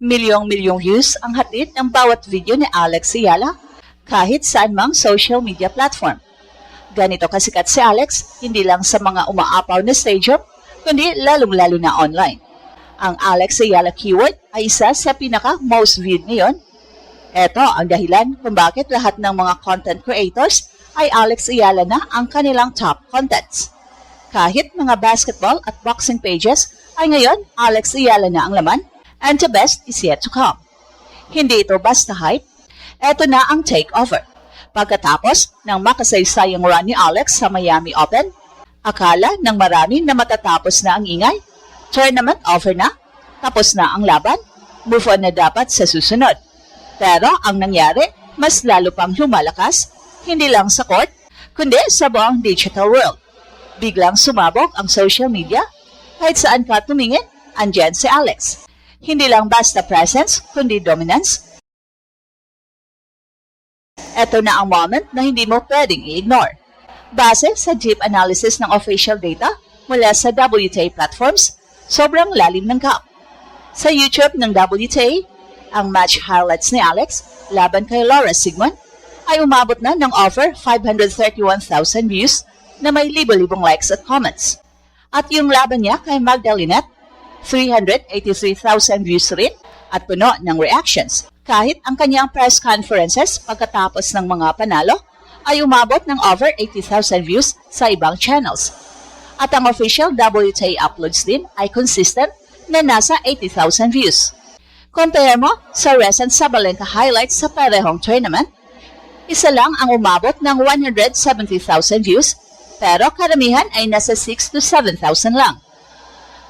Milyong-milyong views ang hatid ng bawat video ni Alex Ayala kahit saan mang social media platform. Ganito kasikat si Alex, hindi lang sa mga umaapaw na stadium, kundi lalong-lalo na online. Ang Alex Ayala keyword ay isa sa pinaka-most viewed ngayon. Ito ang dahilan kung bakit lahat ng mga content creators ay Alex Ayala na ang kanilang top contents. Kahit mga basketball at boxing pages ay ngayon Alex Ayala na ang laman, and the best is yet to come. Hindi ito basta hype, ito na ang takeover. Pagkatapos ng makasaysayang run ni Alex sa Miami Open, akala ng marami na matatapos na ang ingay, tournament over na, tapos na ang laban, move on na dapat sa susunod. Pero ang nangyari, mas lalo pang lumalakas, hindi lang sa court, kundi sa buong digital world. Biglang sumabog ang social media, kahit saan ka tumingin, andyan si Alex. Hindi lang basta presence, kundi dominance. Ito na ang moment na hindi mo pwedeng i-ignore. Base sa deep analysis ng official data mula sa WTA platforms, sobrang lalim ng cup. Sa YouTube ng WTA, ang match highlights ni Alex laban kay Laura Siegemund ay umabot na ng over 531,000 views na may libo-libong likes at comments. At yung laban niya kay Magdalena, 383,000 views rin at puno ng reactions. Kahit ang kanyang press conferences pagkatapos ng mga panalo ay umabot ng over 80,000 views sa ibang channels. At ang official WTA uploads din ay consistent na nasa 80,000 views. Compare mo sa recent Sabalenka highlights sa parehong tournament, isa lang ang umabot ng 170,000 views pero karamihan ay nasa 6 to 7,000 lang.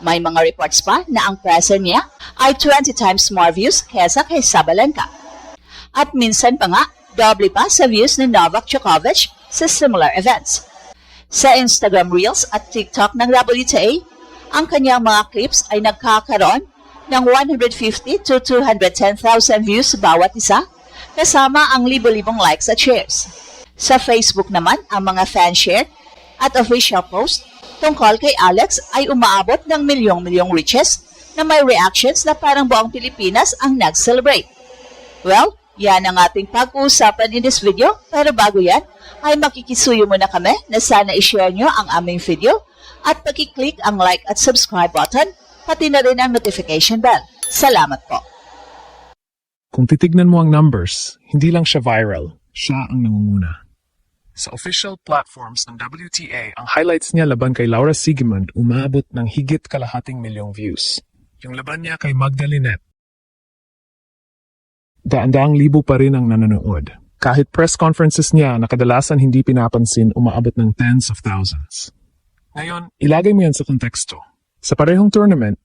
May mga reports pa na ang presser niya ay 20 times more views kesa kay Sabalenka. At minsan pa nga, doble pa sa views ni Novak Djokovic sa similar events. Sa Instagram Reels at TikTok ng WTA, ang kanyang mga clips ay nagkakaroon ng 150 to 210,000 views bawat isa, kasama ang libo-libong likes at shares. Sa Facebook naman, ang mga fan share at official post tungkol kay Alex ay umaabot ng milyong-milyong reaches na may reactions na parang buong Pilipinas ang nag-celebrate. Well, yan ang ating pag-uusapan in this video, pero bago yan, ay makikisuyo muna kami na sana i-share nyo ang aming video at pag-click ang like at subscribe button, pati na rin ang notification bell. Salamat po. Kung titignan mo ang numbers, hindi lang siya viral, siya ang nangunguna. Sa official platforms ng WTA, ang highlights niya laban kay Laura Siegemund umabot ng higit kalahating milyong views. Yung laban niya kay Magdalena, daan-daang libo pa rin ang nanonood. Kahit press conferences niya na kadalasan hindi pinapansin, umaabot ng tens of thousands. Ngayon, ilagay mo yan sa konteksto. Sa parehong tournament,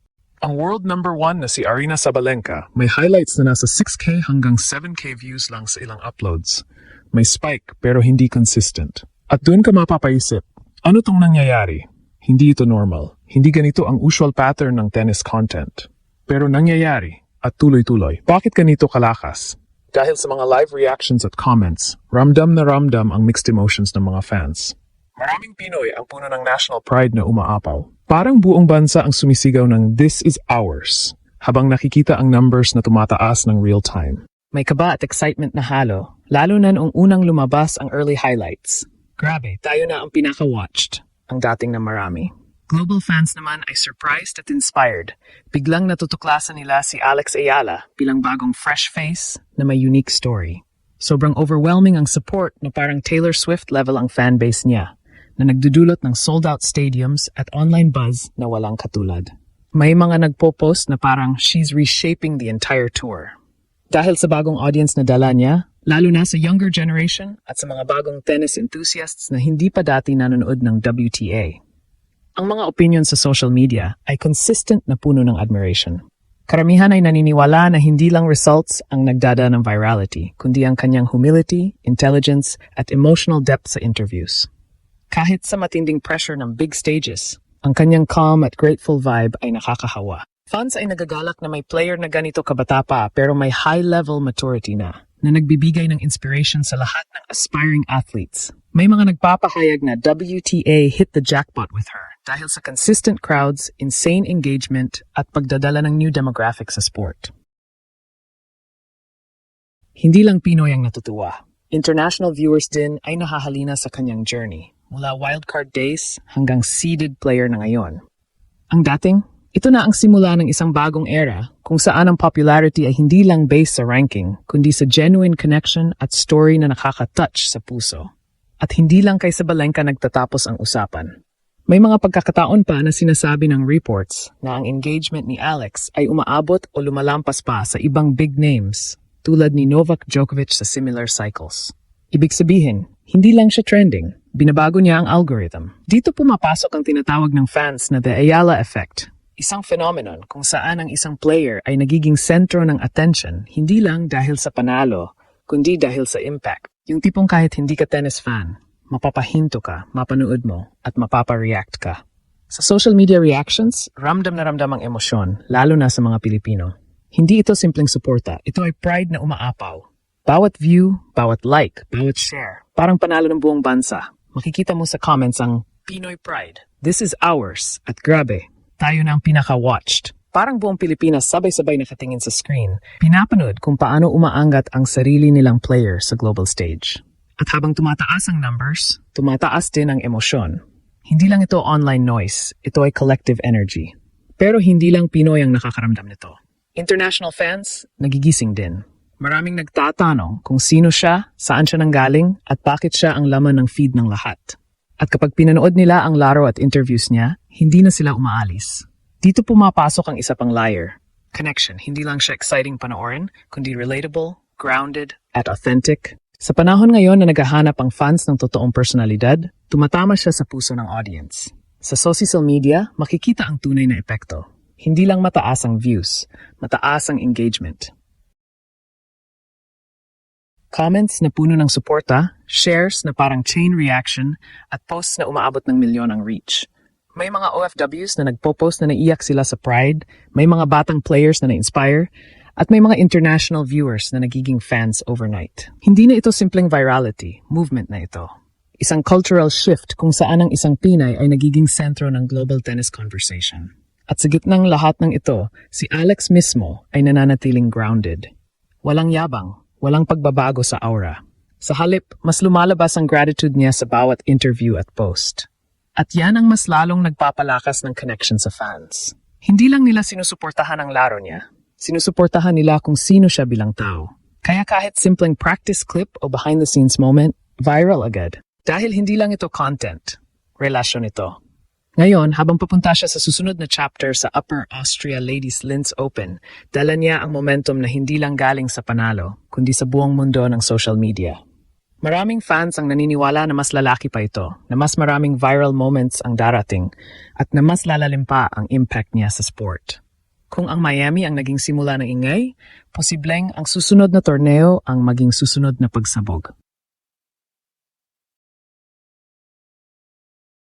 ang world number 1 na si Aryna Sabalenka may highlights na nasa 6K hanggang 7K views lang sa ilang uploads. May spike pero hindi consistent. At doon ka mapapaisip, ano tong nangyayari? Hindi ito normal. Hindi ganito ang usual pattern ng tennis content. Pero nangyayari at tuloy-tuloy. Bakit ganito kalakas? Dahil sa mga live reactions at comments, ramdam na ramdam ang mixed emotions ng mga fans. Maraming Pinoy ang puno ng national pride na umaapaw. Parang buong bansa ang sumisigaw ng "This is ours" habang nakikita ang numbers na tumataas ng real time. May kaba at excitement na halo, lalo na noong unang lumabas ang early highlights. Grabe, tayo na ang pinaka-watched, ang dating na marami. Global fans naman ay surprised at inspired. Biglang natutuklasan nila si Alex Ayala bilang bagong fresh face na may unique story. Sobrang overwhelming ang support na parang Taylor Swift level ang fanbase niya, na nagdudulot ng sold-out stadiums at online buzz na walang katulad. May mga nagpo-post na parang she's reshaping the entire tour. Dahil sa bagong audience na dala niya, lalo na sa younger generation at sa mga bagong tennis enthusiasts na hindi pa dati nanonood ng WTA. Ang mga opinion sa social media ay consistent na puno ng admiration. Karamihan ay naniniwala na hindi lang results ang nagdada ng virality, kundi ang kanyang humility, intelligence, at emotional depth sa interviews. Kahit sa matinding pressure ng big stages, ang kanyang calm at grateful vibe ay nakakahawa. Fans ay nagagalak na may player na ganito kabata pa pero may high-level maturity na nagbibigay ng inspiration sa lahat ng aspiring athletes. May mga nagpapahayag na WTA hit the jackpot with her dahil sa consistent crowds, insane engagement at pagdadala ng new demographic sa sport. Hindi lang Pinoy ang natutuwa. International viewers din ay nahahalina sa kanyang journey, mula wildcard days hanggang seeded player na ngayon. Ang dating, ito na ang simula ng isang bagong era kung saan ang popularity ay hindi lang based sa ranking, kundi sa genuine connection at story na nakaka-touch sa puso. At hindi lang kay Sabalenka nagtatapos ang usapan. May mga pagkakataon pa na sinasabi ng reports na ang engagement ni Alex ay umaabot o lumalampas pa sa ibang big names tulad ni Novak Djokovic sa similar cycles. Ibig sabihin, hindi lang siya trending, binabago niya ang algorithm. Dito pumapasok ang tinatawag ng fans na the Ayala effect, isang phenomenon kung saan ang isang player ay nagiging sentro ng attention hindi lang dahil sa panalo, kundi dahil sa impact. Yung tipong kahit hindi ka tennis fan, mapapahinto ka, mapanood mo, at mapapareact ka. Sa social media reactions, ramdam na ramdam ang emosyon, lalo na sa mga Pilipino. Hindi ito simpleng suporta, ito ay pride na umaapaw. Bawat view, bawat like, bawat share, parang panalo ng buong bansa. Makikita mo sa comments ang Pinoy pride. This is ours. At grabe, tayo na ang pinaka-watched. Parang buong Pilipinas sabay-sabay nakatingin sa screen, pinapanood kung paano umaangat ang sarili nilang player sa global stage. At habang tumataas ang numbers, tumataas din ang emosyon. Hindi lang ito online noise, ito ay collective energy. Pero hindi lang Pinoy ang nakakaramdam nito. International fans, nagigising din. Maraming nagtatanong kung sino siya, saan siya nanggaling, at bakit siya ang laman ng feed ng lahat. At kapag pinanood nila ang laro at interviews niya, hindi na sila umaalis. Dito pumapasok ang isa pang layer. Connection, hindi lang siya exciting panoorin, kundi relatable, grounded, at authentic. Sa panahon ngayon na naghahanap ang fans ng totoong personalidad, tumatama siya sa puso ng audience. Sa social media, makikita ang tunay na epekto. Hindi lang mataas ang views, mataas ang engagement. Comments na puno ng suporta, shares na parang chain reaction, at posts na umaabot ng milyon ang reach. May mga OFWs na nagpo-post na naiyak sila sa pride, may mga batang players na na-inspire, at may mga international viewers na nagiging fans overnight. Hindi na ito simpleng virality, movement na ito. Isang cultural shift kung saan ang isang Pinay ay nagiging sentro ng global tennis conversation. At sa gitnang lahat ng ito, si Alex mismo ay nananatiling grounded. Walang yabang, walang pagbabago sa aura. Sa halip, mas lumalabas ang gratitude niya sa bawat interview at post. At yan ang mas lalong nagpapalakas ng connection sa fans. Hindi lang nila sinusuportahan ang laro niya, sinusuportahan nila kung sino siya bilang tao. Kaya kahit simpleng practice clip o behind-the-scenes moment, viral agad. Dahil hindi lang ito content, relasyon ito. Ngayon, habang papunta siya sa susunod na chapter sa Upper Austria Ladies Linz Open, dala niya ang momentum na hindi lang galing sa panalo, kundi sa buong mundo ng social media. Maraming fans ang naniniwala na mas lalaki pa ito, na mas maraming viral moments ang darating, at na mas lalalim pa ang impact niya sa sport. Kung ang Miami ang naging simula ng ingay, posibleng ang susunod na torneo ang maging susunod na pagsabog.